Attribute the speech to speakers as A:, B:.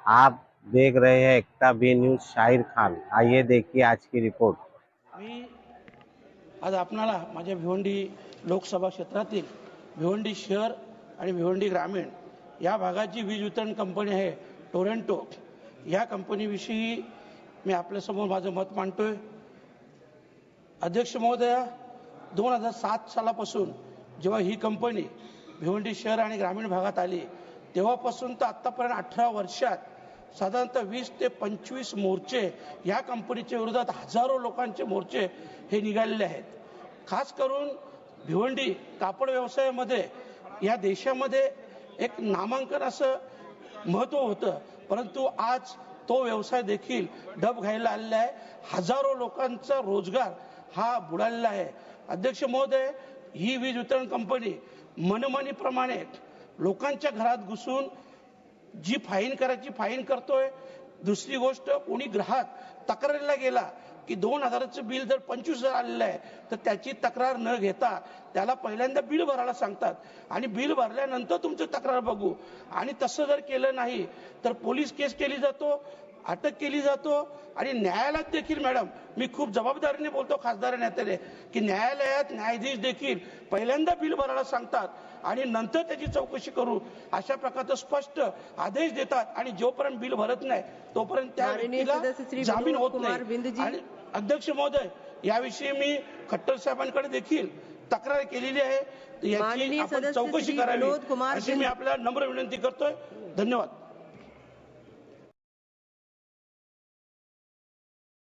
A: आप देख रहे हैं एकता बी न्यूज शाहिर खान। आइए देखिए आज की रिपोर्ट।
B: मी आज आपणाला माझ्या भिवंडी लोकसभा क्षेत्रातील भिवंडी शहर आणि भिवंडी ग्रामीण या भागाची वीज वितरण कंपनी आहे टोरेंटो, या कंपनीविषयी मी आपल्यासमोर माझं मत मांडतोय। अध्यक्ष महोदया, 2007 सालापासून जेव्हा ही कंपनी भिवंडी शहर आणि ग्रामीण भागात आली तेव्हापासून तर आत्तापर्यंत 18 वर्षात साधारणतः 20 ते 25 मोर्चे या कंपनीच्या विरोधात हजारो लोकांचे मोर्चे हे निघालेले आहेत। खास करून भिवंडी कापड व्यवसायामध्ये या देशामध्ये एक नामांकन असं महत्त्व होतं, परंतु आज तो व्यवसाय देखील डब घायला आलेला आहे। हजारो लोकांचा रोजगार हा बुडालेला आहे। अध्यक्ष महोदय, ही वीज वितरण कंपनी मनमानीप्रमाणे लोकांच्या घरात घुसून जी फाईन करायची फाईन करतोय। दुसरी गोष्ट, कोणी ग्राहक तक्रारीला गेला की 2000चं बिल जर 25,000 आलेलं आहे तर त्याची तक्रार न घेता त्याला पहिल्यांदा बिल भरायला सांगतात आणि बिल भरल्यानंतर तुमची तक्रार बघू, आणि तसं जर केलं नाही तर पोलीस केस केली जातो, अटक केली जातो आणि न्यायालयात देखील, मॅडम मी खूप जबाबदारीने बोलतो खासदार नेत्याने, की न्यायालयात न्यायाधीश देखील पहिल्यांदा बिल भरायला सांगतात आणि नंतर त्याची चौकशी करू अशा प्रकारचा स्पष्ट आदेश देतात आणि जोपर्यंत बिल भरत नाही तोपर्यंत त्या व्यक्तीला जामीन होत नाही। आणि अध्यक्ष महोदय, याविषयी मी खट्टर साहेबांकडे देखील तक्रार केलेली आहे, याची आपण चौकशी करावी अशी मी आपल्याला नम्र विनंती करतोय। धन्यवाद।